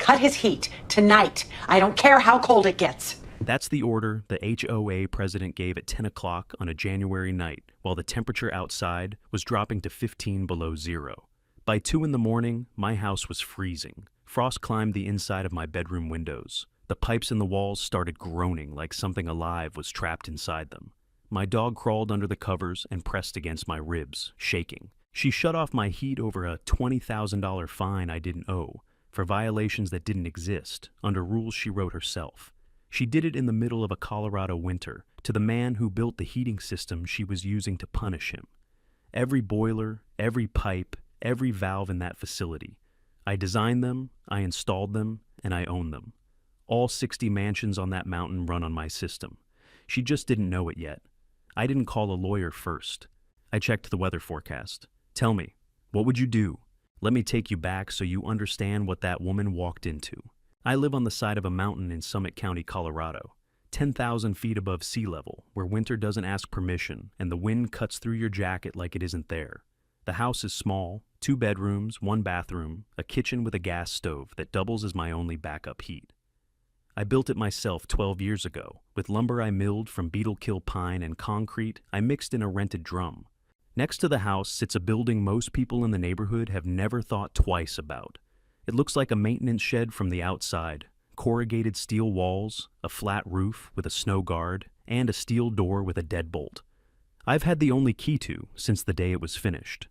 cut his heat tonight. I don't care how cold it gets. That's the order the HOA president gave at 10 o'clock on a January night, while the temperature outside was dropping to 15 below zero. By 2 in the morning, my house was freezing. Frost climbed the inside of my bedroom windows. The pipes in the walls started groaning like something alive was trapped inside them. My dog crawled under the covers and pressed against my ribs, shaking. She shut off my heat over a $20,000 fine I didn't owe, for violations that didn't exist, under rules she wrote herself. She did it in the middle of a Colorado winter, to the man who built the heating system she was using to punish him. Every boiler, every pipe, every valve in that facility. I designed them, I installed them, and I own them. All 60 mansions on that mountain run on my system. She just didn't know it yet. I didn't call a lawyer first. I checked the weather forecast. Tell me, what would you do? Let me take you back so you understand what that woman walked into. I live on the side of a mountain in Summit County, Colorado, 10,000 feet above sea level, where winter doesn't ask permission and the wind cuts through your jacket like it isn't there. The house is small, 2 bedrooms, 1 bathroom, a kitchen with a gas stove that doubles as my only backup heat. I built it myself 12 years ago. With lumber I milled from beetle kill pine and concrete I mixed in a rented drum. Next to the house sits a building most people in the neighborhood have never thought twice about. It looks like a maintenance shed from the outside. Corrugated steel walls, a flat roof with a snow guard, and a steel door with a deadbolt. I've had the only key to since the day it was finished.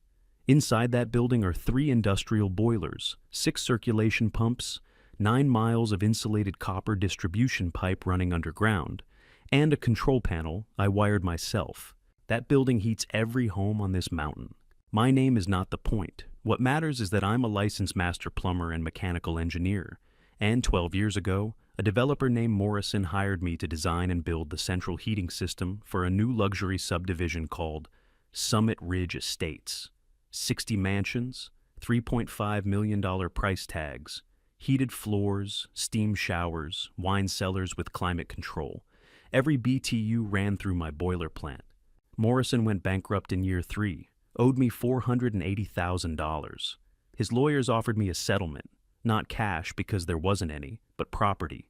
Inside that building are 3 industrial boilers, 6 circulation pumps, 9 miles of insulated copper distribution pipe running underground, and a control panel I wired myself. That building heats every home on this mountain. My name is not the point. What matters is that I'm a licensed master plumber and mechanical engineer, and 12 years ago, a developer named Morrison hired me to design and build the central heating system for a new luxury subdivision called Summit Ridge Estates. 60 mansions, $3.5 million price tags, heated floors, steam showers, wine cellars with climate control. Every BTU ran through my boiler plant. Morrison went bankrupt in year 3, owed me $480,000. His lawyers offered me a settlement, not cash because there wasn't any, but property.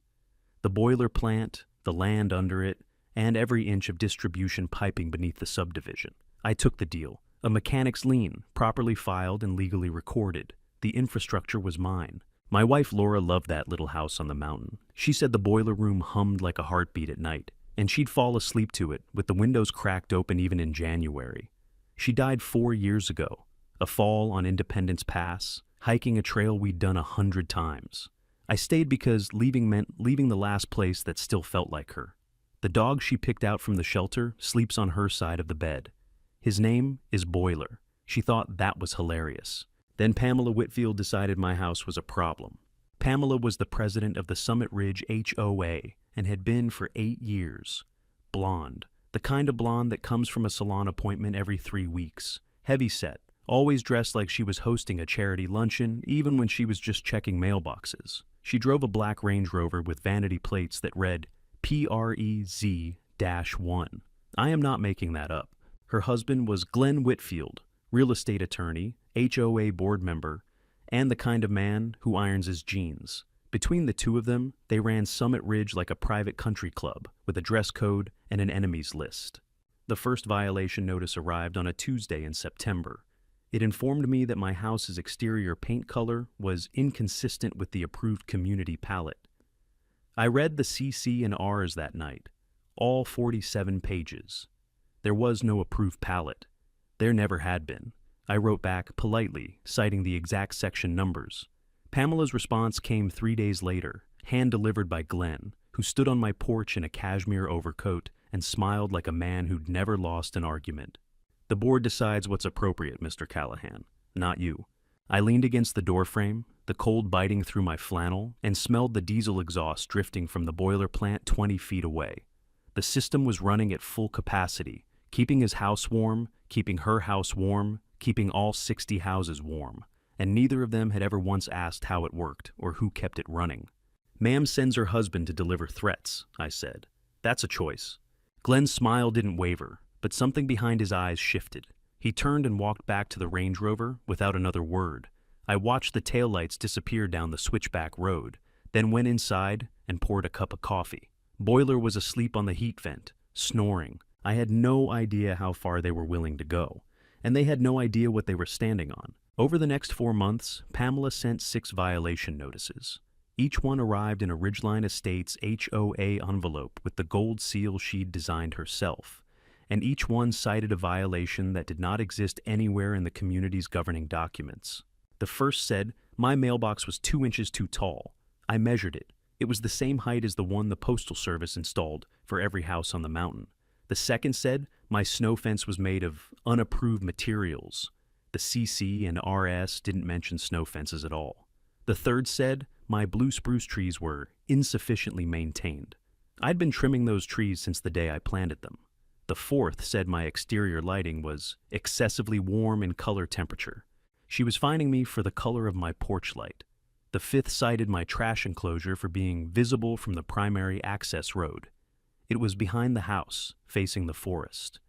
The boiler plant, the land under it, and every inch of distribution piping beneath the subdivision. I took the deal. A mechanic's lien, properly filed and legally recorded. The infrastructure was mine. My wife Laura loved that little house on the mountain. She said the boiler room hummed like a heartbeat at night, and she'd fall asleep to it with the windows cracked open even in January. She died 4 years ago. A fall on Independence Pass, hiking a trail we'd done 100 times. I stayed because leaving meant leaving the last place that still felt like her. The dog she picked out from the shelter sleeps on her side of the bed. His name is Boiler. She thought that was hilarious. Then Pamela Whitfield decided my house was a problem. Pamela was the president of the Summit Ridge HOA and had been for 8 years. Blonde, the kind of blonde that comes from a salon appointment every 3 weeks. Heavyset, always dressed like she was hosting a charity luncheon, even when she was just checking mailboxes. She drove a black Range Rover with vanity plates that read PREZ-1. I am not making that up. Her husband was Glenn Whitfield, real estate attorney, HOA board member, and the kind of man who irons his jeans. Between the two of them, they ran Summit Ridge like a private country club, with a dress code and an enemies list. The first violation notice arrived on a Tuesday in September. It informed me that my house's exterior paint color was inconsistent with the approved community palette. I read the CC and Rs that night, all 47 pages. There was no approved palette. There never had been. I wrote back politely, citing the exact section numbers. Pamela's response came 3 days later, hand-delivered by Glenn, who stood on my porch in a cashmere overcoat and smiled like a man who'd never lost an argument. The board decides what's appropriate, Mr. Callahan, not you. I leaned against the doorframe, the cold biting through my flannel, and smelled the diesel exhaust drifting from the boiler plant 20 feet away. The system was running at full capacity, keeping his house warm, keeping her house warm, keeping all 60 houses warm, and neither of them had ever once asked how it worked or who kept it running. Ma'am sends her husband to deliver threats, I said. That's a choice. Glenn's smile didn't waver, but something behind his eyes shifted. He turned and walked back to the Range Rover without another word. I watched the taillights disappear down the switchback road, then went inside and poured a cup of coffee. Boiler was asleep on the heat vent, snoring. I had no idea how far they were willing to go, and they had no idea what they were standing on. Over the next 4 months, Pamela sent 6 violation notices. Each one arrived in a Ridgeline Estates HOA envelope with the gold seal she'd designed herself, and each one cited a violation that did not exist anywhere in the community's governing documents. The first said, "My mailbox was 2 inches too tall. I measured it. It was the same height as the one the Postal Service installed for every house on the mountain." The second said, "My snow fence was made of unapproved materials." The CC and RS didn't mention snow fences at all. The third said, "My blue spruce trees were insufficiently maintained. I'd been trimming those trees since the day I planted them." The fourth said my exterior lighting was excessively warm in color temperature. She was fining me for the color of my porch light. The fifth cited my trash enclosure for being visible from the primary access road. It was behind the house, facing the forest.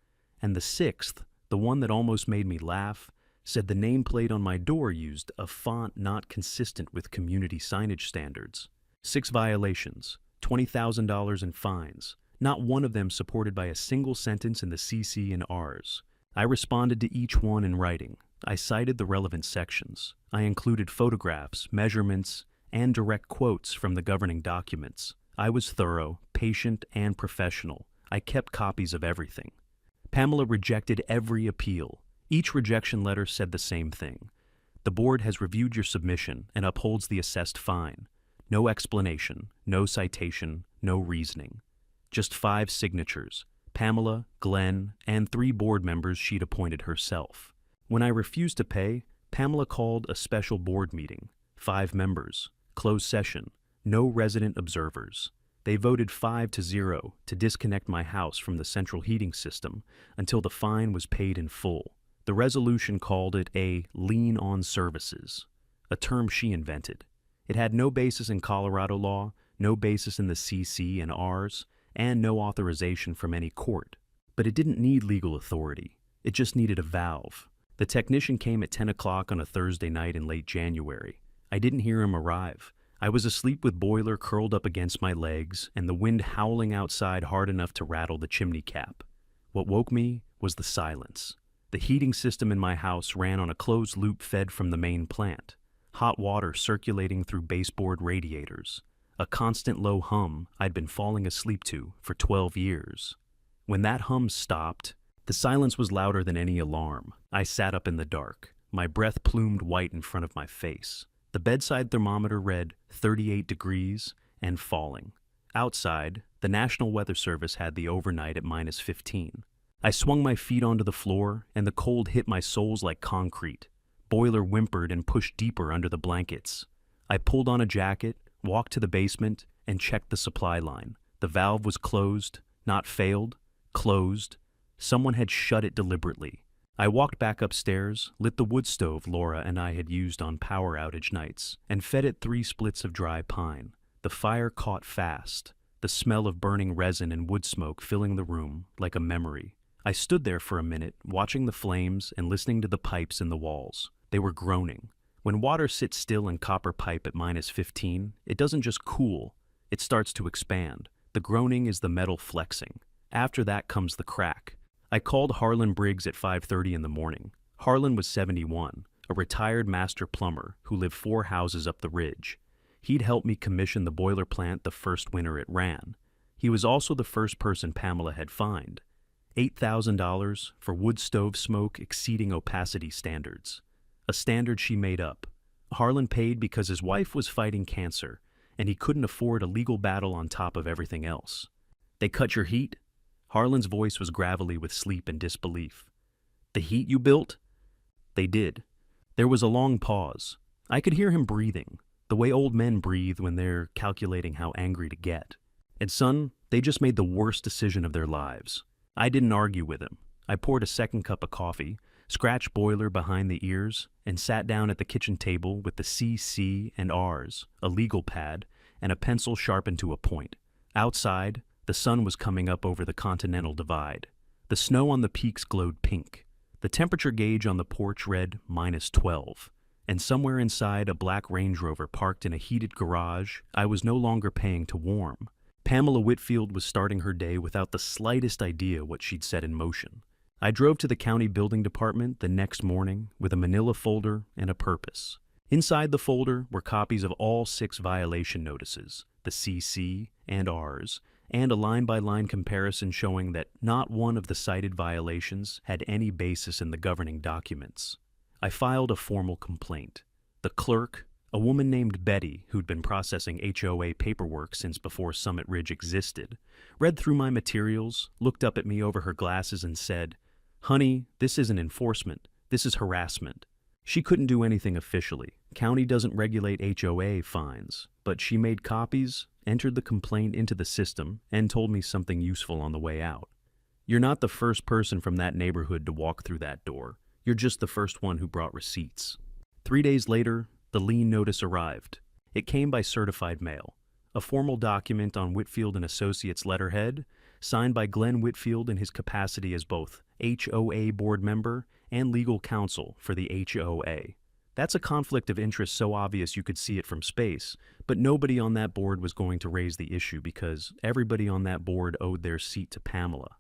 And the sixth, the one that almost made me laugh, said the nameplate on my door used a font not consistent with community signage standards. 6 violations, $20,000 in fines, not one of them supported by a single sentence in the CC and Rs. I responded to each one in writing. I cited the relevant sections. I included photographs, measurements, and direct quotes from the governing documents. I was thorough, patient, and professional. I kept copies of everything. Pamela rejected every appeal. Each rejection letter said the same thing. The board has reviewed your submission and upholds the assessed fine. No explanation, no citation, no reasoning. Just 5 signatures: Pamela, Glenn, and 3 board members she'd appointed herself. When I refused to pay, Pamela called a special board meeting. 5 members, closed session, no resident observers. They voted 5-0 to disconnect my house from the central heating system until the fine was paid in full. The resolution called it a lien on services, a term she invented. It had no basis in Colorado law, no basis in the CC and Rs, and no authorization from any court. But it didn't need legal authority. It just needed a valve. The technician came at 10 o'clock on a Thursday night in late January. I didn't hear him arrive. I was asleep with boiler curled up against my legs and the wind howling outside hard enough to rattle the chimney cap. What woke me was the silence. The heating system in my house ran on a closed loop fed from the main plant, hot water circulating through baseboard radiators, a constant low hum I'd been falling asleep to for 12 years. When that hum stopped, the silence was louder than any alarm. I sat up in the dark, my breath plumed white in front of my face. The bedside thermometer read 38 degrees and falling. Outside, the National Weather Service had the overnight at -15. I swung my feet onto the floor, and the cold hit my soles like concrete. Boiler whimpered and pushed deeper under the blankets. I pulled on a jacket, walked to the basement, and checked the supply line. The valve was closed, not failed, closed. Someone had shut it deliberately. I walked back upstairs, lit the wood stove Laura and I had used on power outage nights, and fed it 3 splits of dry pine. The fire caught fast, the smell of burning resin and wood smoke filling the room like a memory. I stood there for a minute, watching the flames and listening to the pipes in the walls. They were groaning. When water sits still in copper pipe at -15, it doesn't just cool, it starts to expand. The groaning is the metal flexing. After that comes the crack. I called Harlan Briggs at 5:30 in the morning. Harlan was 71, a retired master plumber who lived 4 houses up the ridge. He'd helped me commission the boiler plant the first winter it ran. He was also the first person Pamela had fined. $8,000 for wood stove smoke exceeding opacity standards, a standard she made up. Harlan paid because his wife was fighting cancer, and he couldn't afford a legal battle on top of everything else. "They cut your heat?" Harlan's voice was gravelly with sleep and disbelief. "The heat you built?" "They did." There was a long pause. I could hear him breathing, the way old men breathe when they're calculating how angry to get. "And son, they just made the worst decision of their lives." I didn't argue with him. I poured a second cup of coffee, scratched boiler behind the ears, and sat down at the kitchen table with the CC and Rs, a legal pad, and a pencil sharpened to a point. Outside, the sun was coming up over the Continental Divide. The snow on the peaks glowed pink. The temperature gauge on the porch read -12. and somewhere inside a black Range Rover parked in a heated garage, I was no longer paying to warm. Pamela Whitfield was starting her day without the slightest idea what she'd set in motion. I drove to the county building department the next morning with a manila folder and a purpose. Inside the folder were copies of all 6 violation notices, the CC and Rs, and a line-by-line comparison showing that not one of the cited violations had any basis in the governing documents. I filed a formal complaint. The clerk, a woman named Betty, who'd been processing HOA paperwork since before Summit Ridge existed, read through my materials, looked up at me over her glasses and said, "Honey, this isn't enforcement. This is harassment." She couldn't do anything officially. County doesn't regulate HOA fines, but she made copies, entered the complaint into the system, and told me something useful on the way out. "You're not the first person from that neighborhood to walk through that door. You're just the first one who brought receipts." 3 days later, the lien notice arrived. It came by certified mail, a formal document on Whitfield & Associates letterhead, signed by Glenn Whitfield in his capacity as both HOA board member and legal counsel for the HOA. That's a conflict of interest so obvious you could see it from space, but nobody on that board was going to raise the issue because everybody on that board owed their seat to Pamela.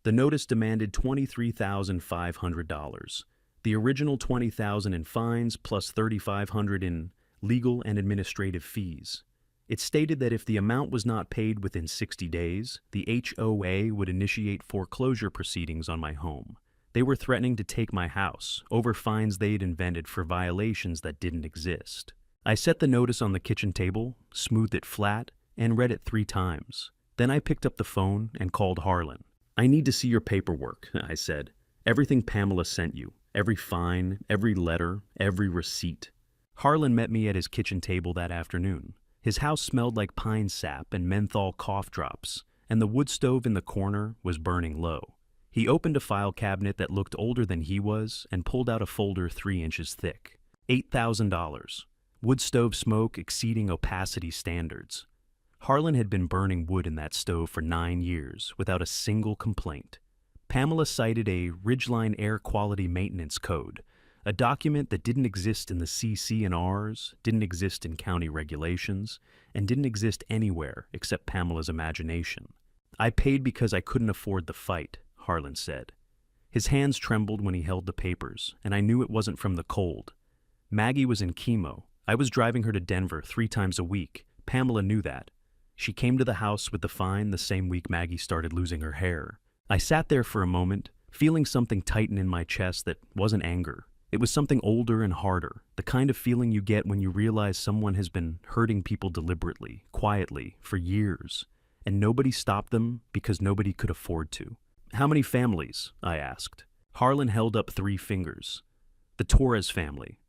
The notice demanded $23,500. The original $20,000 in fines plus $3,500 in legal and administrative fees. It stated that if the amount was not paid within 60 days, the HOA would initiate foreclosure proceedings on my home. They were threatening to take my house over fines they'd invented for violations that didn't exist. I set the notice on the kitchen table, smoothed it flat, and read it 3 times. Then I picked up the phone and called Harlan. "I need to see your paperwork," I said. "Everything Pamela sent you. Every fine, every letter, every receipt." Harlan met me at his kitchen table that afternoon. His house smelled like pine sap and menthol cough drops, and the wood stove in the corner was burning low. He opened a file cabinet that looked older than he was and pulled out a folder 3 inches thick. $8,000. Wood stove smoke exceeding opacity standards. Harlan had been burning wood in that stove for 9 years without a single complaint. Pamela cited a Ridgeline Air Quality Maintenance Code, a document that didn't exist in the CC and Rs, didn't exist in county regulations, and didn't exist anywhere except Pamela's imagination. "I paid because I couldn't afford the fight," Harlan said. His hands trembled when he held the papers, and I knew it wasn't from the cold. Maggie was in chemo. I was driving her to Denver 3 times a week. Pamela knew that. She came to the house with the fine the same week Maggie started losing her hair. I sat there for a moment, feeling something tighten in my chest that wasn't anger. It was something older and harder, the kind of feeling you get when you realize someone has been hurting people deliberately, quietly, for years, and nobody stopped them because nobody could afford to. "How many families?" I asked. Harlan held up 3 fingers. "The Torres family.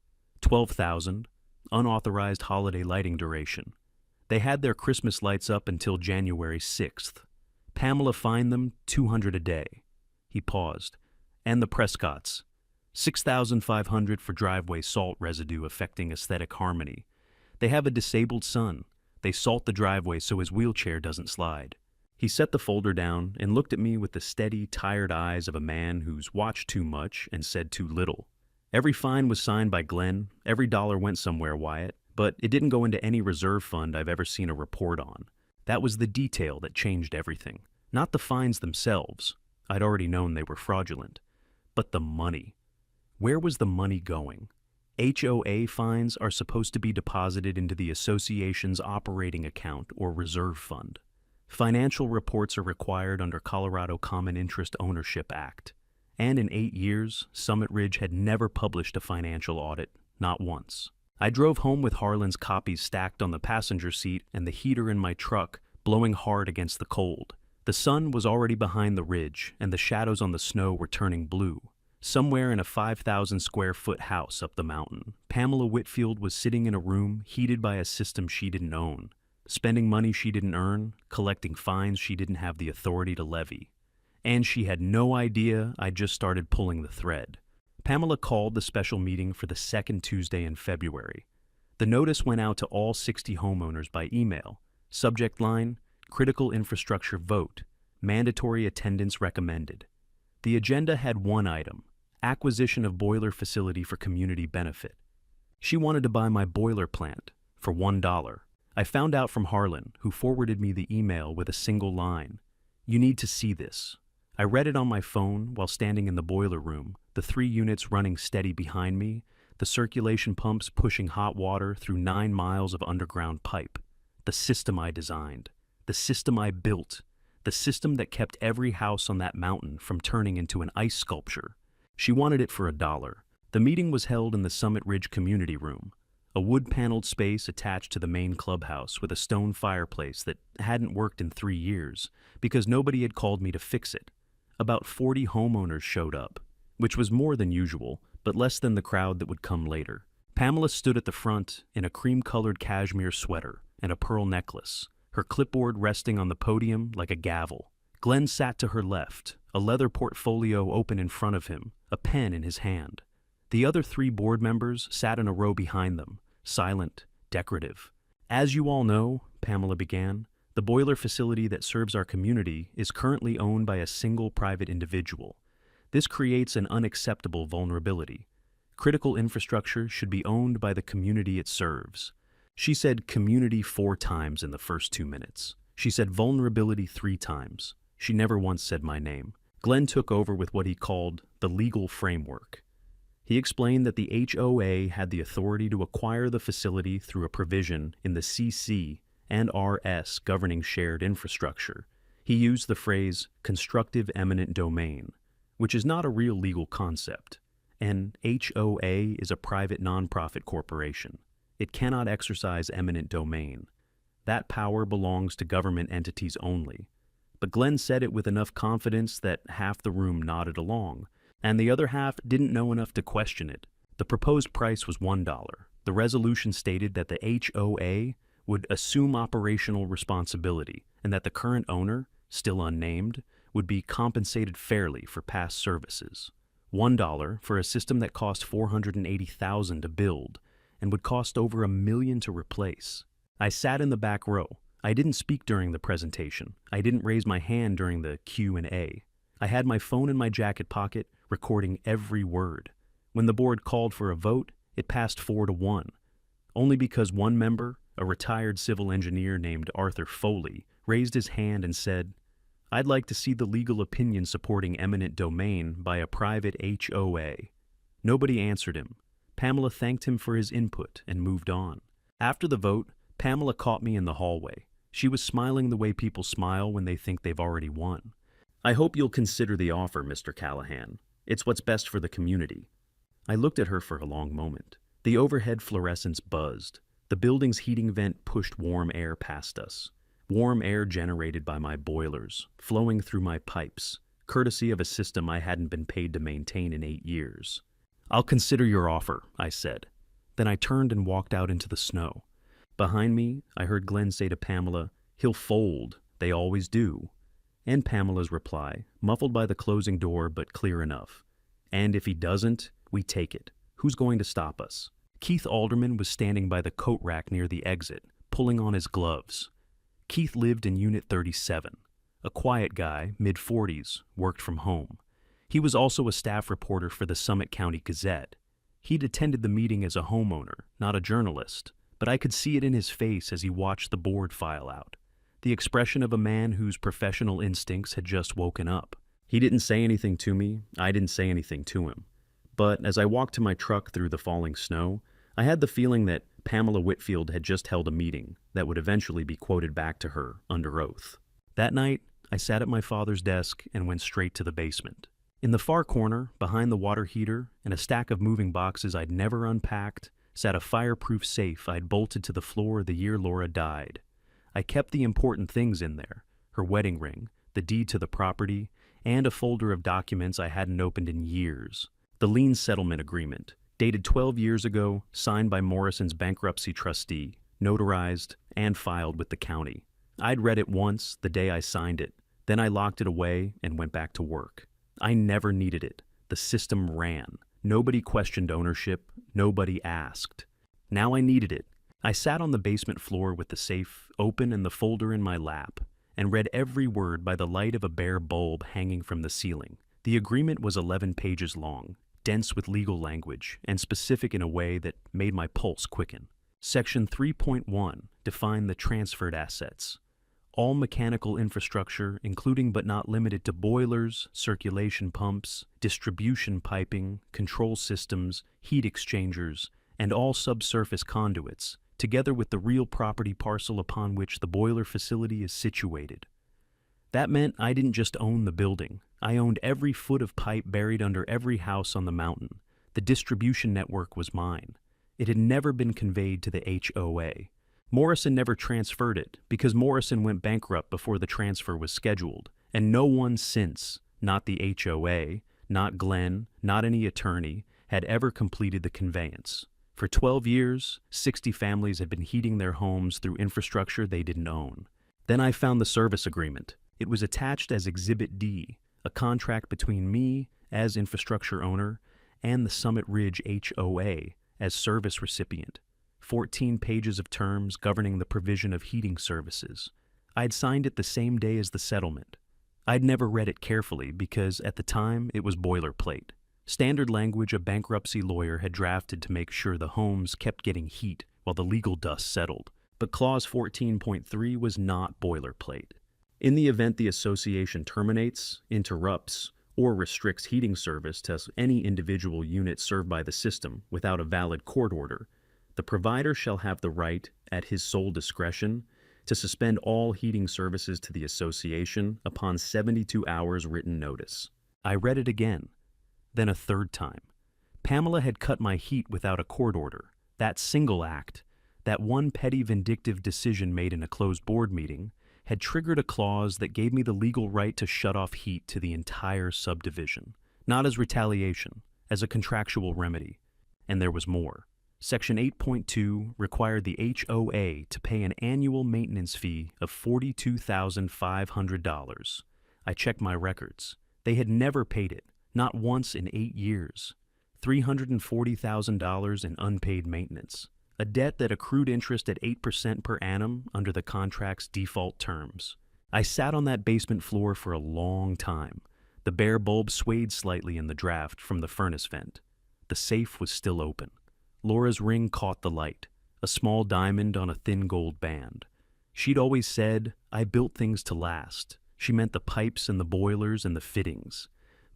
12,000. Unauthorized holiday lighting duration. They had their Christmas lights up until January 6th. Pamela fined them $200 a day." He paused. "And the Prescotts. $6,500 for driveway salt residue affecting aesthetic harmony. They have a disabled son. They salt the driveway so his wheelchair doesn't slide." He set the folder down and looked at me with the steady, tired eyes of a man who's watched too much and said too little. "Every fine was signed by Glenn. Every dollar went somewhere, Wyatt. But it didn't go into any reserve fund I've ever seen a report on. That was the detail that changed everything. Not the fines themselves. I'd already known they were fraudulent. But the money. Where was the money going? HOA fines are supposed to be deposited into the association's operating account or reserve fund. Financial reports are required under Colorado Common Interest Ownership Act. And in 8 years, Summit Ridge had never published a financial audit, not once. I drove home with Harlan's copies stacked on the passenger seat and the heater in my truck blowing hard against the cold. The sun was already behind the ridge, and the shadows on the snow were turning blue. Somewhere in a 5,000 square foot house up the mountain, Pamela Whitfield was sitting in a room heated by a system she didn't own, spending money she didn't earn, collecting fines she didn't have the authority to levy. And she had no idea I'd just started pulling the thread. Pamela called the special meeting for the 2nd Tuesday in February. The notice went out to all 60 homeowners by email. Subject line, critical infrastructure vote, mandatory attendance recommended. The agenda had one item, acquisition of boiler facility for community benefit. She wanted to buy my boiler plant for $1. I found out from Harlan, who forwarded me the email with a single line. "You need to see this." I read it on my phone while standing in the boiler room, the 3 units running steady behind me, the circulation pumps pushing hot water through 9 miles of underground pipe. The system I designed, the system I built, the system that kept every house on that mountain from turning into an ice sculpture. She wanted it for $1. The meeting was held in the Summit Ridge Community Room, a wood-paneled space attached to the main clubhouse with a stone fireplace that hadn't worked in 3 years because nobody had called me to fix it. About 40 homeowners showed up, which was more than usual, but less than the crowd that would come later. Pamela stood at the front in a cream-colored cashmere sweater and a pearl necklace, her clipboard resting on the podium like a gavel. Glenn sat to her left, a leather portfolio open in front of him, a pen in his hand. The other 3 board members sat in a row behind them, silent, decorative. "As you all know," Pamela began, "the boiler facility that serves our community is currently owned by a single private individual. This creates an unacceptable vulnerability. Critical infrastructure should be owned by the community it serves." She said community 4 times in the first 2 minutes. She said vulnerability 3 times. She never once said my name. Glenn took over with what he called the legal framework. He explained that the HOA had the authority to acquire the facility through a provision in the CC and RS governing shared infrastructure. He used the phrase constructive eminent domain, which is not a real legal concept. An HOA is a private nonprofit corporation. It cannot exercise eminent domain. That power belongs to government entities only. But Glenn said it with enough confidence that half the room nodded along, and the other half didn't know enough to question it. The proposed price was $1. The resolution stated that the HOA would assume operational responsibility and that the current owner, still unnamed, would be compensated fairly for past services. $1 for a system that cost $480,000 to build and would cost over $1 million to replace. I sat in the back row. I didn't speak during the presentation. I didn't raise my hand during the Q&A. I had my phone in my jacket pocket, recording every word. When the board called for a vote, it passed 4-1, only because one member, a retired civil engineer named Arthur Foley, raised his hand and said, "I'd like to see the legal opinion supporting eminent domain by a private HOA." Nobody answered him. Pamela thanked him for his input and moved on. After the vote, Pamela caught me in the hallway. She was smiling the way people smile when they think they've already won. "I hope you'll consider the offer, Mr. Callahan. It's what's best for the community." I looked at her for a long moment. The overhead fluorescence buzzed. The building's heating vent pushed warm air past us. Warm air generated by my boilers, flowing through my pipes, courtesy of a system I hadn't been paid to maintain in 8 years. "I'll consider your offer," I said. Then I turned and walked out into the snow. Behind me, I heard Glenn say to Pamela, "He'll fold. They always do." And Pamela's reply, muffled by the closing door but clear enough. "And if he doesn't, we take it. Who's going to stop us?" Keith Alderman was standing by the coat rack near the exit, pulling on his gloves. Keith lived in Unit 37. A quiet guy, mid-40s, worked from home. He was also a staff reporter for the Summit County Gazette. He'd attended the meeting as a homeowner, not a journalist, but I could see it in his face as he watched the board file out. The expression of a man whose professional instincts had just woken up. He didn't say anything to me, I didn't say anything to him. But as I walked to my truck through the falling snow, I had the feeling that Pamela Whitfield had just held a meeting that would eventually be quoted back to her under oath. That night, I sat at my father's desk and went straight to the basement. In the far corner, behind the water heater and a stack of moving boxes I'd never unpacked, sat a fireproof safe I'd bolted to the floor the year Laura died. I kept the important things in there, her wedding ring, the deed to the property, and a folder of documents I hadn't opened in years. The lien settlement agreement, dated 12 years ago, signed by Morrison's bankruptcy trustee, notarized, and filed with the county. I'd read it once the day I signed it, then I locked it away and went back to work. I never needed it. The system ran. Nobody questioned ownership. Nobody asked. Now I needed it. I sat on the basement floor with the safe open and the folder in my lap, and read every word by the light of a bare bulb hanging from the ceiling. The agreement was 11 pages long, dense with legal language and specific in a way that made my pulse quicken. Section 3.1 defined the transferred assets. All mechanical infrastructure, including but not limited to boilers, circulation pumps, distribution piping, control systems, heat exchangers, and all subsurface conduits, together with the real property parcel upon which the boiler facility is situated. That meant I didn't just own the building. I owned every foot of pipe buried under every house on the mountain. The distribution network was mine. It had never been conveyed to the HOA. Morrison never transferred it because Morrison went bankrupt before the transfer was scheduled, and no one since, not the HOA, not Glenn, not any attorney, had ever completed the conveyance. For 12 years, 60 families had been heating their homes through infrastructure they didn't own. Then I found the service agreement. It was attached as Exhibit D, a contract between me, as infrastructure owner, and the Summit Ridge HOA, as service recipient. 14 pages of terms governing the provision of heating services. I'd signed it the same day as the settlement. I'd never read it carefully because, at the time, it was boilerplate. Standard language a bankruptcy lawyer had drafted to make sure the homes kept getting heat while the legal dust settled. But Clause 14.3 was not boilerplate. In the event the association terminates, interrupts, or restricts heating service to any individual unit served by the system without a valid court order, the provider shall have the right, at his sole discretion, to suspend all heating services to the association upon 72 hours written notice. I read it again, then a third time. Pamela had cut my heat without a court order. That single act, that one petty vindictive decision made in a closed board meeting, had triggered a clause that gave me the legal right to shut off heat to the entire subdivision, not as retaliation, as a contractual remedy. And there was more. Section 8.2 required the HOA to pay an annual maintenance fee of $42,500. I checked my records. They had never paid it, not once in 8 years. $340,000 in unpaid maintenance, a debt that accrued interest at 8% per annum under the contract's default terms. I sat on that basement floor for a long time. The bare bulb swayed slightly in the draft from the furnace vent. The safe was still open. Laura's ring caught the light, a small diamond on a thin gold band. She'd always said, I built things to last. She meant the pipes and the boilers and the fittings.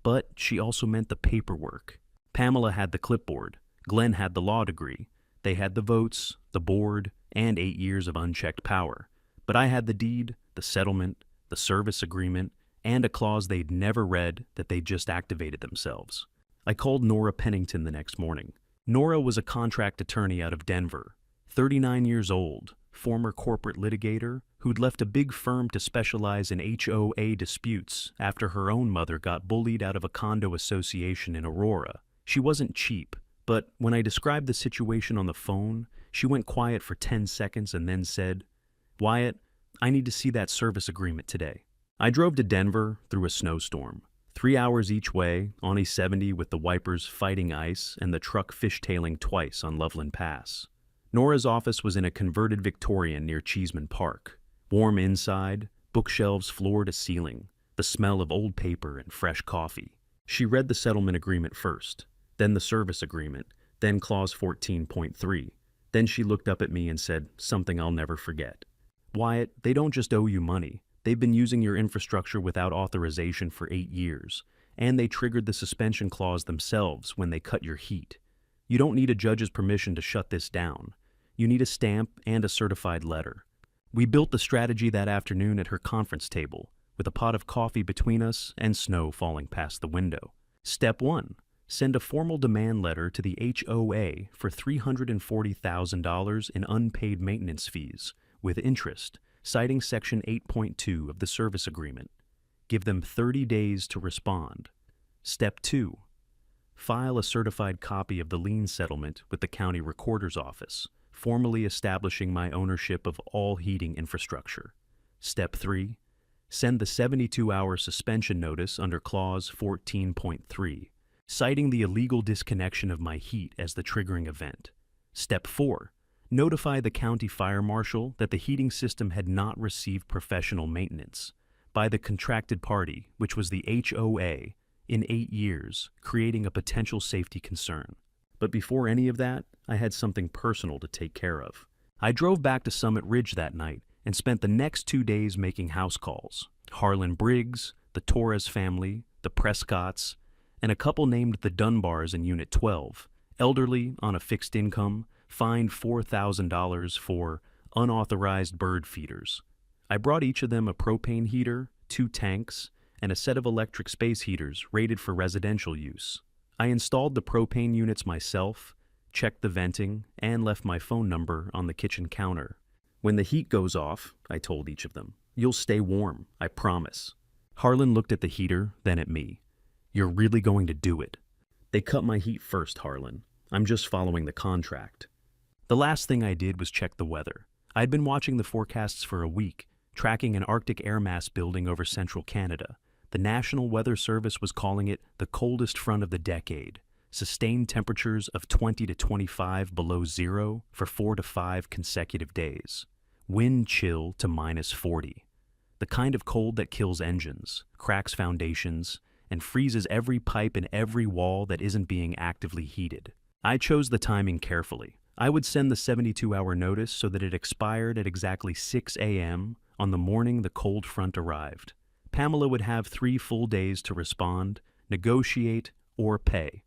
But she also meant the paperwork. Pamela had the clipboard. Glenn had the law degree. They had the votes, the board, and 8 years of unchecked power. But I had the deed, the settlement, the service agreement, and a clause they'd never read that they'd just activated themselves. I called Nora Pennington the next morning. Nora was a contract attorney out of Denver, 39 years old, former corporate litigator who'd left a big firm to specialize in HOA disputes after her own mother got bullied out of a condo association in Aurora. She wasn't cheap, but when I described the situation on the phone, she went quiet for 10 seconds and then said, Wyatt, I need to see that service agreement today. I drove to Denver through a snowstorm. 3 hours each way, on E70 with the wipers fighting ice and the truck fishtailing twice on Loveland Pass. Nora's office was in a converted Victorian near Cheeseman Park. Warm inside, bookshelves floor to ceiling, the smell of old paper and fresh coffee. She read the settlement agreement first, then the service agreement, then Clause 14.3. Then she looked up at me and said something I'll never forget. Wyatt, they don't just owe you money. They've been using your infrastructure without authorization for 8 years, and they triggered the suspension clause themselves when they cut your heat. You don't need a judge's permission to shut this down. You need a stamp and a certified letter. We built the strategy that afternoon at her conference table, with a pot of coffee between us and snow falling past the window. Step 1. Send a formal demand letter to the HOA for $340,000 in unpaid maintenance fees, with interest, citing Section 8.2 of the service agreement. Give them 30 days to respond. Step 2. File a certified copy of the lien settlement with the county recorder's office, formally establishing my ownership of all heating infrastructure. Step 3. Send the 72-hour suspension notice under Clause 14.3, citing the illegal disconnection of my heat as the triggering event. Step 4. Notify the county fire marshal that the heating system had not received professional maintenance by the contracted party, which was the HOA, in 8 years, creating a potential safety concern. But before any of that, I had something personal to take care of. I drove back to Summit Ridge that night and spent the next 2 days making house calls. Harlan Briggs, the Torres family, the Prescotts, and a couple named the Dunbars in Unit 12, elderly on a fixed income, fined $4,000 for unauthorized bird feeders. I brought each of them a propane heater, 2 tanks, and a set of electric space heaters rated for residential use. I installed the propane units myself, checked the venting, and left my phone number on the kitchen counter. When the heat goes off, I told each of them, you'll stay warm, I promise. Harlan looked at the heater, then at me. You're really going to do it. They cut my heat first, Harlan. I'm just following the contract. The last thing I did was check the weather. I'd been watching the forecasts for a week, tracking an Arctic air mass building over central Canada. The National Weather Service was calling it the coldest front of the decade. Sustained temperatures of 20 to 25 below zero for 4 to 5 consecutive days. Wind chill to minus 40. The kind of cold that kills engines, cracks foundations, and freezes every pipe and every wall that isn't being actively heated. I chose the timing carefully. I would send the 72-hour notice so that it expired at exactly 6 a.m. on the morning the cold front arrived. Pamela would have 3 full days to respond, negotiate, or pay.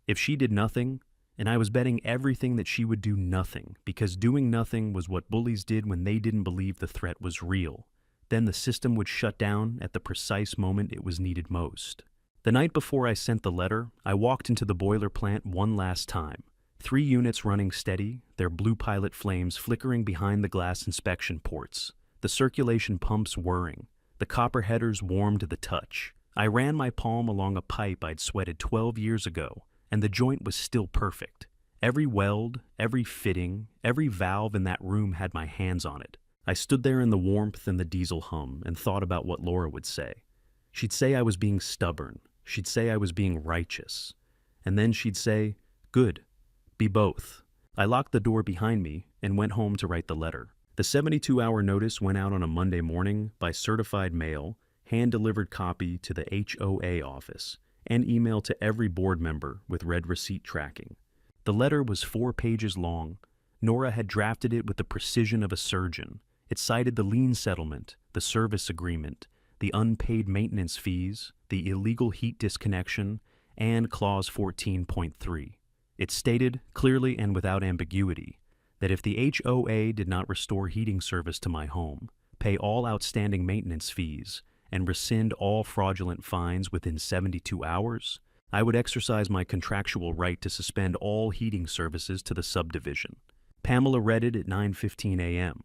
If she did nothing, and I was betting everything that she would do nothing, because doing nothing was what bullies did when they didn't believe the threat was real, then the system would shut down at the precise moment it was needed most. The night before I sent the letter, I walked into the boiler plant one last time. 3 units running steady, their blue pilot flames flickering behind the glass inspection ports, the circulation pumps whirring, the copper headers warm to the touch. I ran my palm along a pipe I'd sweated 12 years ago, and the joint was still perfect. Every weld, every fitting, every valve in that room had my hands on it. I stood there in the warmth and the diesel hum and thought about what Laura would say. She'd say I was being stubborn. She'd say I was being righteous. And then she'd say, good, be both. I locked the door behind me and went home to write the letter. The 72-hour notice went out on a Monday morning by certified mail, hand-delivered copy to the HOA office, and email to every board member with red receipt tracking. The letter was 4 pages long. Nora had drafted it with the precision of a surgeon. It cited the lien settlement, the service agreement, the unpaid maintenance fees, the illegal heat disconnection, and Clause 14.3. It stated, clearly and without ambiguity, that if the HOA did not restore heating service to my home, pay all outstanding maintenance fees, and rescind all fraudulent fines within 72 hours, I would exercise my contractual right to suspend all heating services to the subdivision. Pamela read it at 9:15 a.m.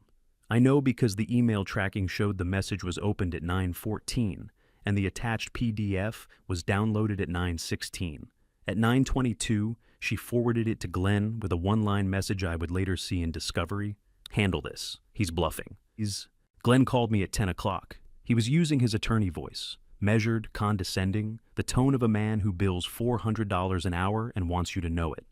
I know because the email tracking showed the message was opened at 9:14, and the attached PDF was downloaded at 9:16. At 9:22, she forwarded it to Glenn with a one-line message I would later see in Discovery. Handle this. He's bluffing. Glenn called me at 10 o'clock. He was using his attorney voice, measured, condescending, the tone of a man who bills $400 an hour and wants you to know it.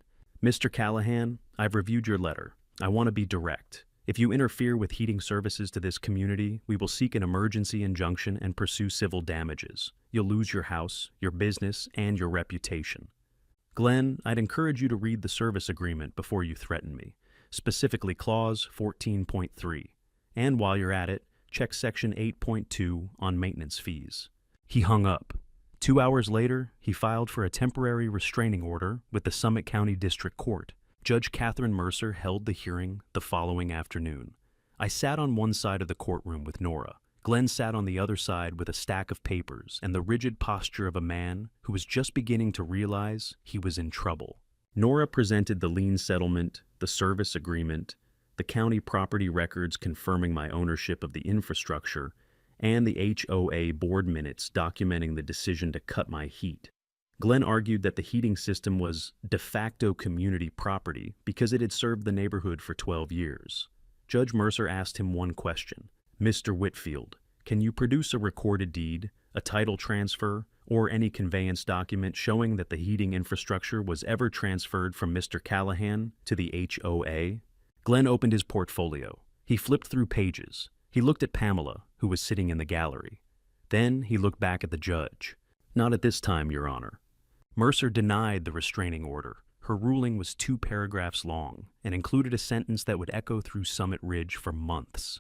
Mr. Callahan, I've reviewed your letter. I want to be direct. If you interfere with heating services to this community, we will seek an emergency injunction and pursue civil damages. You'll lose your house, your business, and your reputation. Glenn, I'd encourage you to read the service agreement before you threaten me, specifically Clause 14.3. And while you're at it, check Section 8.2 on maintenance fees. He hung up. 2 hours later, he filed for a temporary restraining order with the Summit County District Court. Judge Catherine Mercer held the hearing the following afternoon. I sat on one side of the courtroom with Nora. Glenn sat on the other side with a stack of papers and the rigid posture of a man who was just beginning to realize he was in trouble. Nora presented the lien settlement, the service agreement, the county property records confirming my ownership of the infrastructure, and the HOA board minutes documenting the decision to cut my heat. Glenn argued that the heating system was de facto community property because it had served the neighborhood for 12 years. Judge Mercer asked him one question. Mr. Whitfield, can you produce a recorded deed, a title transfer, or any conveyance document showing that the heating infrastructure was ever transferred from Mr. Callahan to the HOA? Glenn opened his portfolio. He flipped through pages. He looked at Pamela, who was sitting in the gallery. Then he looked back at the judge. Not at this time, Your Honor. Mercer denied the restraining order. Her ruling was 2 paragraphs long and included a sentence that would echo through Summit Ridge for months.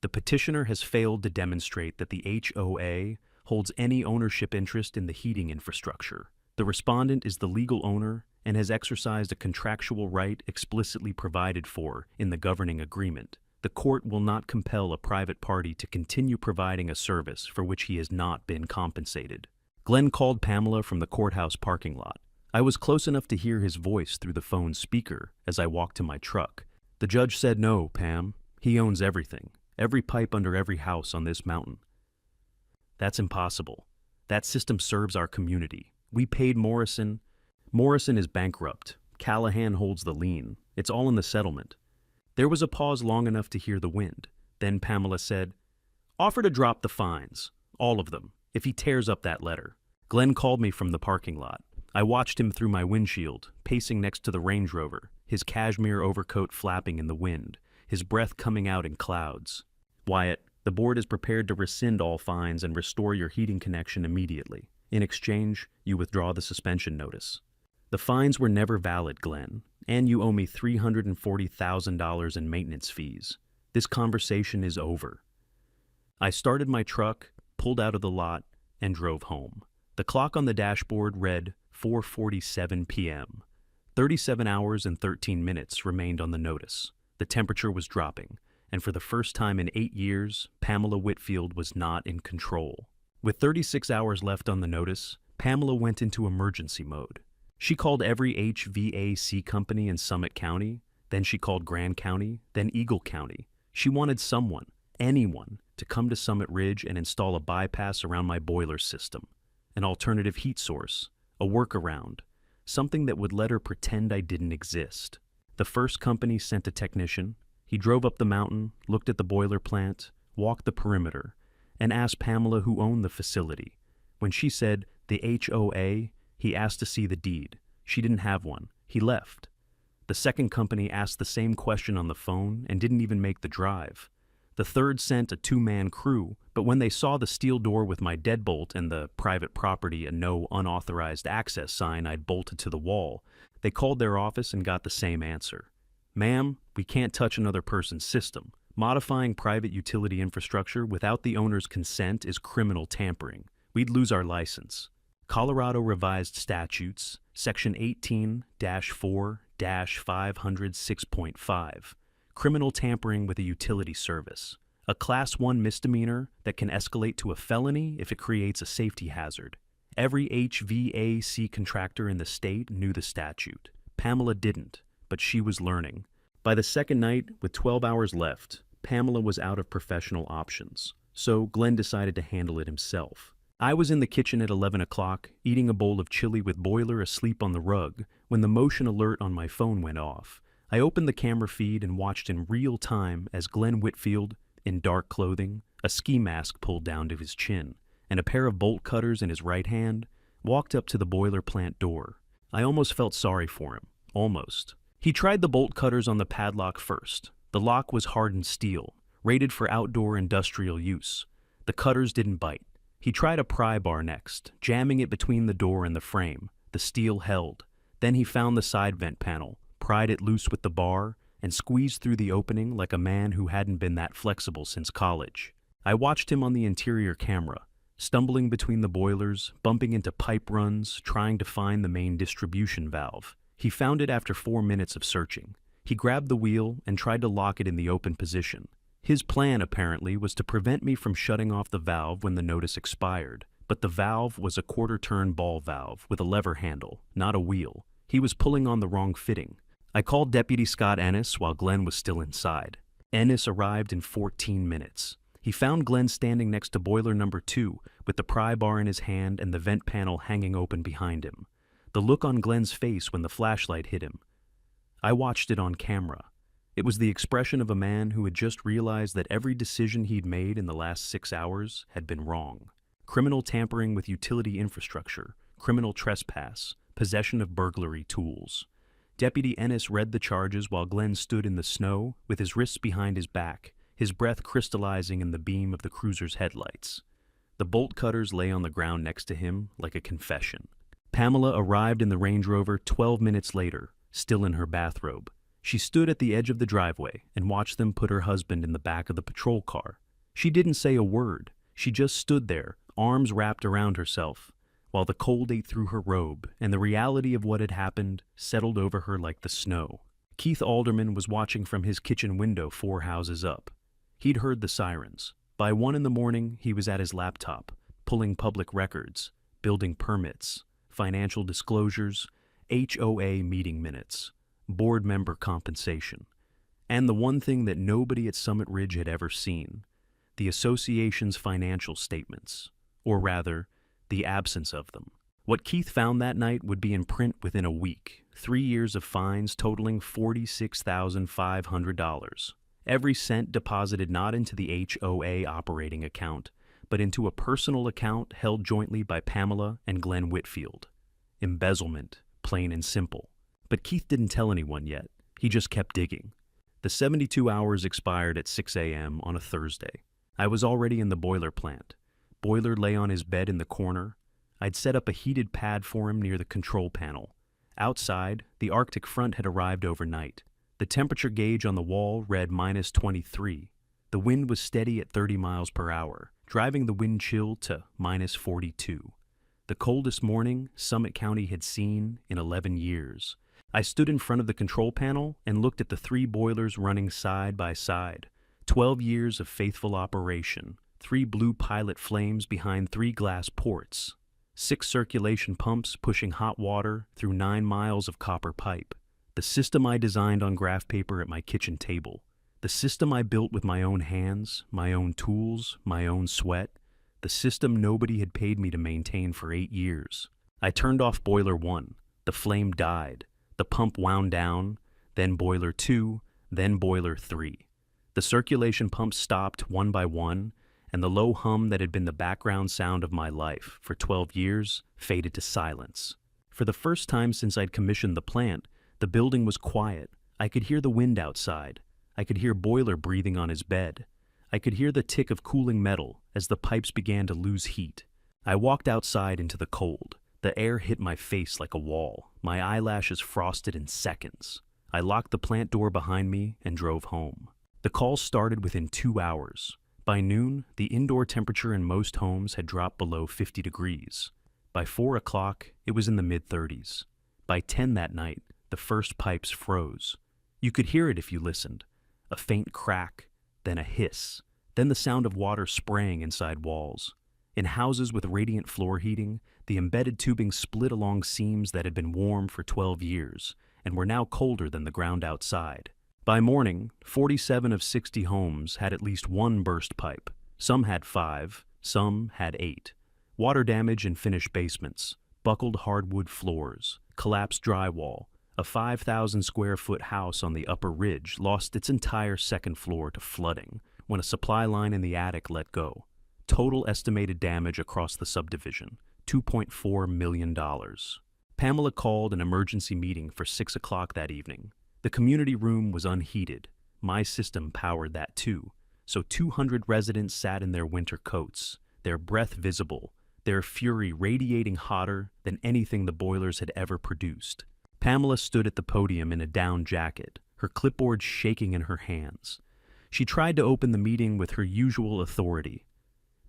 The petitioner has failed to demonstrate that the HOA holds any ownership interest in the heating infrastructure. The respondent is the legal owner and has exercised a contractual right explicitly provided for in the governing agreement. The court will not compel a private party to continue providing a service for which he has not been compensated. Glenn called Pamela from the courthouse parking lot. I was close enough to hear his voice through the phone speaker as I walked to my truck. The judge said, "No, Pam. He owns everything. Every pipe under every house on this mountain." That's impossible. That system serves our community. We paid Morrison. Morrison is bankrupt. Callahan holds the lien. It's all in the settlement. There was a pause long enough to hear the wind. Then Pamela said, "Offer to drop the fines. All of them, if he tears up that letter." Glenn called me from the parking lot. I watched him through my windshield, pacing next to the Range Rover, his cashmere overcoat flapping in the wind, his breath coming out in clouds. "Wyatt, the board is prepared to rescind all fines and restore your heating connection immediately. In exchange, you withdraw the suspension notice." "The fines were never valid, Glenn, and you owe me $340,000 in maintenance fees. This conversation is over." I started my truck, pulled out of the lot, and drove home. The clock on the dashboard read 4:47 p.m. 37 hours and 13 minutes remained on the notice. The temperature was dropping, and for the first time in 8 years, Pamela Whitfield was not in control. With 36 hours left on the notice, Pamela went into emergency mode. She called every HVAC company in Summit County, then she called Grand County, then Eagle County. She wanted someone, anyone, to come to Summit Ridge and install a bypass around my boiler system, an alternative heat source, a workaround, something that would let her pretend I didn't exist. The first company sent a technician. He drove up the mountain, looked at the boiler plant, walked the perimeter, and asked Pamela who owned the facility. When she said, "the HOA," he asked to see the deed. She didn't have one. He left. The second company asked the same question on the phone and didn't even make the drive. The third sent a 2-man crew, but when they saw the steel door with my deadbolt and the private property and no unauthorized access sign I'd bolted to the wall, they called their office and got the same answer. "Ma'am, we can't touch another person's system. Modifying private utility infrastructure without the owner's consent is criminal tampering. We'd lose our license." Colorado Revised Statutes, Section 18-4-506.5. Criminal tampering with a utility service. A Class 1 misdemeanor that can escalate to a felony if it creates a safety hazard. Every HVAC contractor in the state knew the statute. Pamela didn't, but she was learning. By the second night, with 12 hours left, Pamela was out of professional options, so Glenn decided to handle it himself. I was in the kitchen at 11 o'clock, eating a bowl of chili with boiler asleep on the rug, when the motion alert on my phone went off. I opened the camera feed and watched in real time as Glenn Whitfield, in dark clothing, a ski mask pulled down to his chin, and a pair of bolt cutters in his right hand, walked up to the boiler plant door. I almost felt sorry for him. Almost. He tried the bolt cutters on the padlock first. The lock was hardened steel, rated for outdoor industrial use. The cutters didn't bite. He tried a pry bar next, jamming it between the door and the frame. The steel held. Then he found the side vent panel, pried it loose with the bar, and squeezed through the opening like a man who hadn't been that flexible since college. I watched him on the interior camera, stumbling between the boilers, bumping into pipe runs, trying to find the main distribution valve. He found it after 4 minutes of searching. He grabbed the wheel and tried to lock it in the open position. His plan, apparently, was to prevent me from shutting off the valve when the notice expired. But the valve was a quarter-turn ball valve with a lever handle, not a wheel. He was pulling on the wrong fitting. I called Deputy Scott Ennis while Glenn was still inside. Ennis arrived in 14 minutes. He found Glenn standing next to boiler number 2, with the pry bar in his hand and the vent panel hanging open behind him. The look on Glenn's face when the flashlight hit him. I watched it on camera. It was the expression of a man who had just realized that every decision he'd made in the last 6 hours had been wrong. Criminal tampering with utility infrastructure, criminal trespass, possession of burglary tools. Deputy Ennis read the charges while Glenn stood in the snow with his wrists behind his back, his breath crystallizing in the beam of the cruiser's headlights. The bolt cutters lay on the ground next to him like a confession. Pamela arrived in the Range Rover 12 minutes later, still in her bathrobe. She stood at the edge of the driveway and watched them put her husband in the back of the patrol car. She didn't say a word. She just stood there, arms wrapped around herself, while the cold ate through her robe and the reality of what had happened settled over her like the snow. Keith Alderman was watching from his kitchen window 4 houses up. He'd heard the sirens. By 1 in the morning, he was at his laptop, pulling public records, building permits, financial disclosures, HOA meeting minutes, board member compensation, and the one thing that nobody at Summit Ridge had ever seen, the association's financial statements, or rather, the absence of them. What Keith found that night would be in print within a week, 3 years of fines totaling $46,500. Every cent deposited not into the HOA operating account, but into a personal account held jointly by Pamela and Glenn Whitfield. Embezzlement, plain and simple. But Keith didn't tell anyone yet. He just kept digging. The 72 hours expired at 6 a.m. on a Thursday. I was already in the boiler plant. Boiler lay on his bed in the corner. I'd set up a heated pad for him near the control panel. Outside, the Arctic front had arrived overnight. The temperature gauge on the wall read -23. The wind was steady at 30 miles per hour, driving the wind chill to -42. The coldest morning Summit County had seen in 11 years. I stood in front of the control panel and looked at the 3 boilers running side by side. 12 years of faithful operation, 3 blue pilot flames behind 3 glass ports, 6 circulation pumps pushing hot water through 9 miles of copper pipe. The system I designed on graph paper at my kitchen table. The system I built with my own hands, my own tools, my own sweat. The system nobody had paid me to maintain for 8 years. I turned off boiler 1. The flame died. The pump wound down, then boiler 2, then boiler 3. The circulation pumps stopped one by one, and the low hum that had been the background sound of my life for 12 years faded to silence. For the first time since I'd commissioned the plant, the building was quiet. I could hear the wind outside. I could hear Boiler breathing on his bed. I could hear the tick of cooling metal as the pipes began to lose heat. I walked outside into the cold. The air hit my face like a wall. My eyelashes frosted in seconds. I locked the plant door behind me and drove home. The call started within 2 hours. By noon, the indoor temperature in most homes had dropped below 50 degrees. By 4 o'clock, it was in the mid-30s. By 10 that night, the first pipes froze. You could hear it if you listened. A faint crack, then a hiss, then the sound of water spraying inside walls. In houses with radiant floor heating, the embedded tubing split along seams that had been warm for 12 years and were now colder than the ground outside. By morning, 47 of 60 homes had at least 1 burst pipe. Some had 5, some had 8. Water damage in finished basements, buckled hardwood floors, collapsed drywall. A 5,000 square foot house on the upper ridge lost its entire second floor to flooding when a supply line in the attic let go. Total estimated damage across the subdivision, $2.4 million. Pamela called an emergency meeting for 6 o'clock that evening. The community room was unheated. My system powered that too, so 200 residents sat in their winter coats, their breath visible, their fury radiating hotter than anything the boilers had ever produced. Pamela stood at the podium in a down jacket, her clipboard shaking in her hands. She tried to open the meeting with her usual authority.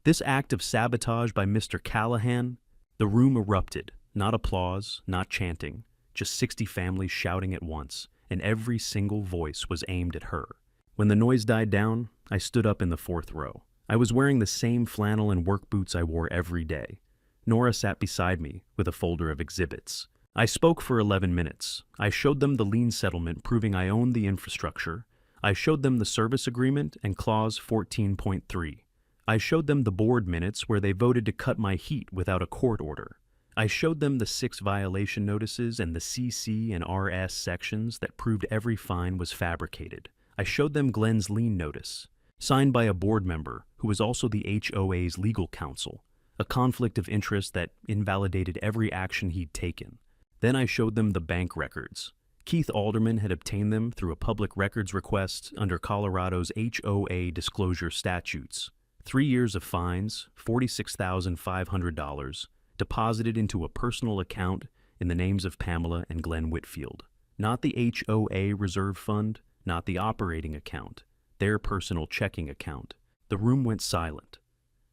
This act of sabotage by Mr. Callahan, the room erupted. Not applause, not chanting, just 60 families shouting at once, and every single voice was aimed at her. When the noise died down, I stood up in the 4th row. I was wearing the same flannel and work boots I wore every day. Nora sat beside me with a folder of exhibits. I spoke for 11 minutes. I showed them the lien settlement proving I owned the infrastructure. I showed them the service agreement and clause 14.3. I showed them the board minutes where they voted to cut my heat without a court order. I showed them the 6 violation notices and the CC and RS sections that proved every fine was fabricated. I showed them Glenn's lien notice, signed by a board member who was also the HOA's legal counsel, a conflict of interest that invalidated every action he'd taken. Then I showed them the bank records. Keith Alderman had obtained them through a public records request under Colorado's HOA disclosure statutes. 3 years of fines, $46,500, deposited into a personal account in the names of Pamela and Glenn Whitfield. Not the HOA reserve fund, not the operating account, their personal checking account. The room went silent.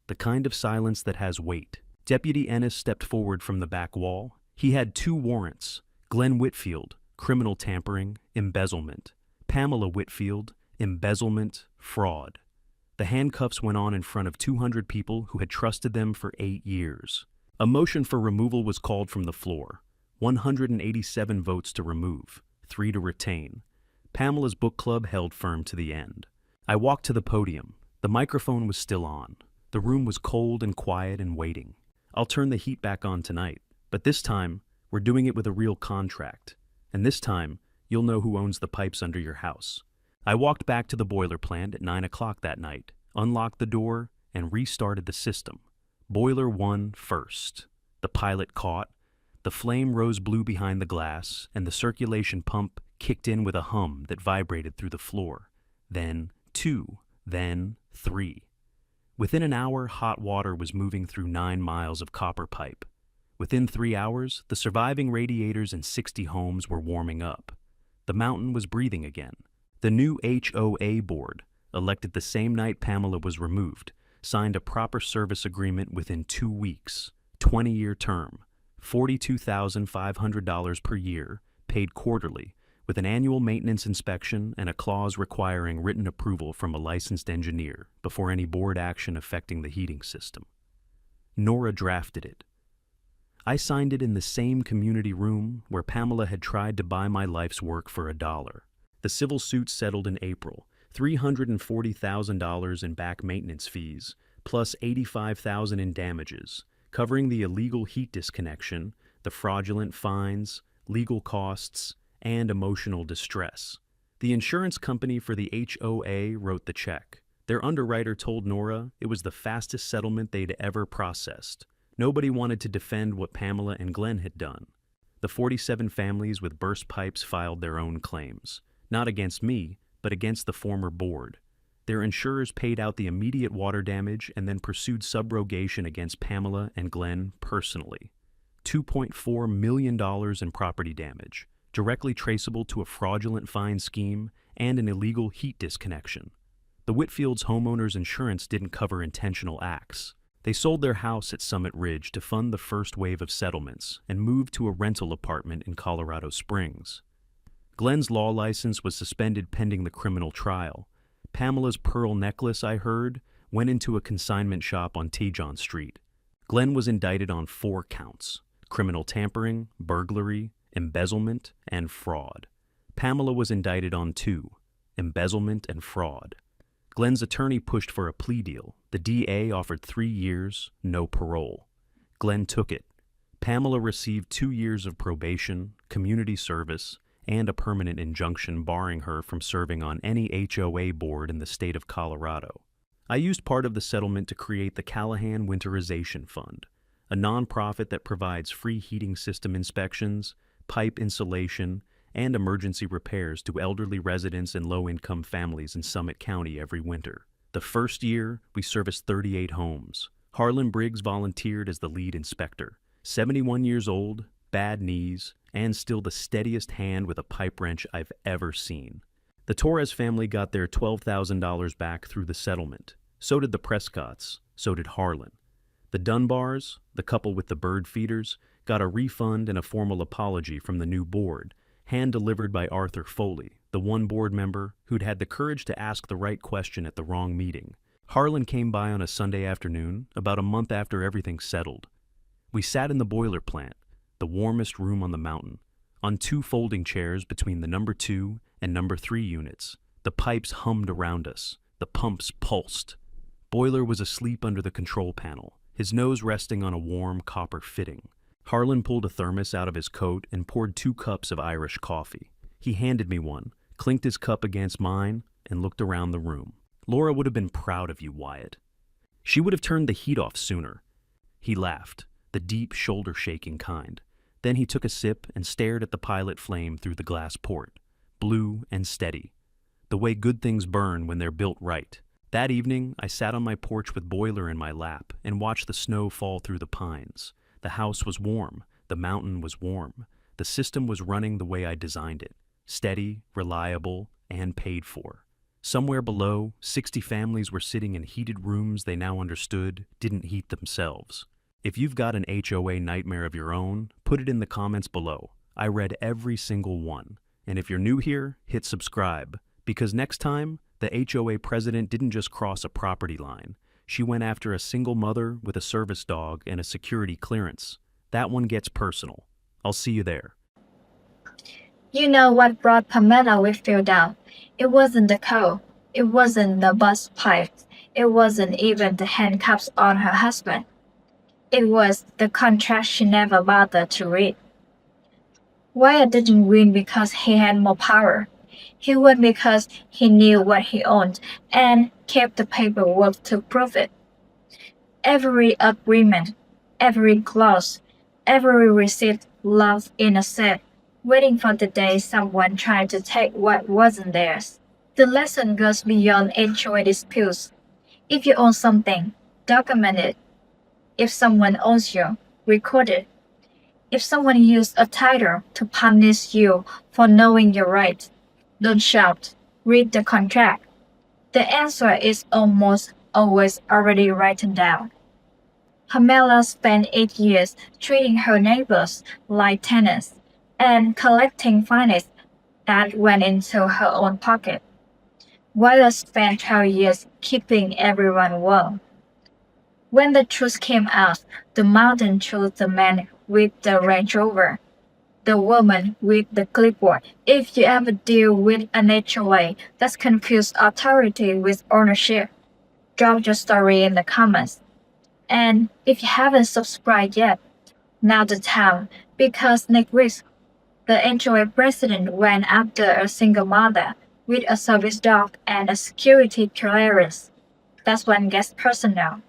The kind of silence that has weight. Deputy Ennis stepped forward from the back wall. He had 2 warrants. Glenn Whitfield, criminal tampering, embezzlement. Pamela Whitfield, embezzlement, fraud. The handcuffs went on in front of 200 people who had trusted them for 8 years. A motion for removal was called from the floor. 187 votes to remove, 3 to retain. Pamela's book club held firm to the end. I walked to the podium. The microphone was still on. The room was cold and quiet and waiting. I'll turn the heat back on tonight, but this time, we're doing it with a real contract. And this time, you'll know who owns the pipes under your house. I walked back to the boiler plant at 9 o'clock that night, unlocked the door, and restarted the system. Boiler 1 first. The pilot caught. The flame rose blue behind the glass, and the circulation pump kicked in with a hum that vibrated through the floor. Then 2, then 3. Within an hour, hot water was moving through 9 miles of copper pipe. Within 3 hours, the surviving radiators in 60 homes were warming up. The mountain was breathing again. The new HOA board, elected the same night Pamela was removed, signed a proper service agreement within 2 weeks, 20-year term, $42,500 per year, paid quarterly, with an annual maintenance inspection and a clause requiring written approval from a licensed engineer before any board action affecting the heating system. Nora drafted it. I signed it in the same community room where Pamela had tried to buy my life's work for $1. The civil suit settled in April, $340,000 in back maintenance fees, plus $85,000 in damages, covering the illegal heat disconnection, the fraudulent fines, legal costs, and emotional distress. The insurance company for the HOA wrote the check. Their underwriter told Nora it was the fastest settlement they'd ever processed. Nobody wanted to defend what Pamela and Glenn had done. The 47 families with burst pipes filed their own claims, not against me, but against the former board. Their insurers paid out the immediate water damage and then pursued subrogation against Pamela and Glenn personally. $2.4 million in property damage, directly traceable to a fraudulent fine scheme and an illegal heat disconnection. The Whitfields' homeowners insurance didn't cover intentional acts. They sold their house at Summit Ridge to fund the first wave of settlements and moved to a rental apartment in Colorado Springs. Glenn's law license was suspended pending the criminal trial. Pamela's pearl necklace, I heard, went into a consignment shop on Tejon Street. Glenn was indicted on 4 counts: criminal tampering, burglary, embezzlement, and fraud. Pamela was indicted on 2, embezzlement and fraud. Glenn's attorney pushed for a plea deal. The DA offered 3 years, no parole. Glenn took it. Pamela received 2 years of probation, community service, and a permanent injunction barring her from serving on any HOA board in the state of Colorado. I used part of the settlement to create the Callahan Winterization Fund, a nonprofit that provides free heating system inspections, pipe insulation, and emergency repairs to elderly residents and low-income families in Summit County every winter. The first year, we serviced 38 homes. Harlan Briggs volunteered as the lead inspector. 71 years old, bad knees, and still the steadiest hand with a pipe wrench I've ever seen. The Torres family got their $12,000 back through the settlement. So did the Prescotts. So did Harlan. The Dunbars, the couple with the bird feeders, got a refund and a formal apology from the new board, hand-delivered by Arthur Foley, the one board member who'd had the courage to ask the right question at the wrong meeting. Harlan came by on a Sunday afternoon, about a month after everything settled. We sat in the boiler plant, the warmest room on the mountain, on 2 folding chairs between the number 2 and number 3 units. The pipes hummed around us. The pumps pulsed. Boiler was asleep under the control panel, his nose resting on a warm copper fitting. Harlan pulled a thermos out of his coat and poured 2 cups of Irish coffee. He handed me one, clinked his cup against mine, and looked around the room. Laura would have been proud of you, Wyatt. She would have turned the heat off sooner. He laughed, the deep, shoulder-shaking kind. Then he took a sip and stared at the pilot flame through the glass port, blue and steady, the way good things burn when they're built right. That evening, I sat on my porch with Boiler in my lap and watched the snow fall through the pines. The house was warm. The mountain was warm. The system was running the way I designed it. Steady, reliable, and paid for. Somewhere below, 60 families were sitting in heated rooms they now understood didn't heat themselves. If you've got an HOA nightmare of your own, put it in the comments below. I read every single one. And if you're new here, hit subscribe. Because next time, the HOA president didn't just cross a property line. She went after a single mother with a service dog and a security clearance. That one gets personal. I'll see you there. You know what brought Pamela Whitfield down? It wasn't the cold. It wasn't the bus pipes. It wasn't even the handcuffs on her husband. It was the contract she never bothered to read. Wyatt didn't win because he had more power. He won because he knew what he owned and kept the paperwork to prove it. Every agreement, every clause, every receipt locked in a safe, waiting for the day someone tried to take what wasn't theirs. The lesson goes beyond HOA disputes. If you own something, document it. If someone owns you, record it. If someone used a title to punish you for knowing your rights, don't shout, read the contract. The answer is almost always already written down. Pamela spent 8 years treating her neighbors like tenants and collecting fines that went into her own pocket. Wyatt spent 12 years keeping everyone warm. When the truth came out, the mountain chose the man with the Range Rover, the woman with the clipboard. If you ever deal with an HOA that's confused authority with ownership, drop your story in the comments. And if you haven't subscribed yet, now's the time, because next week, the HOA president went after a single mother with a service dog and a security clearance. That's when it gets personal.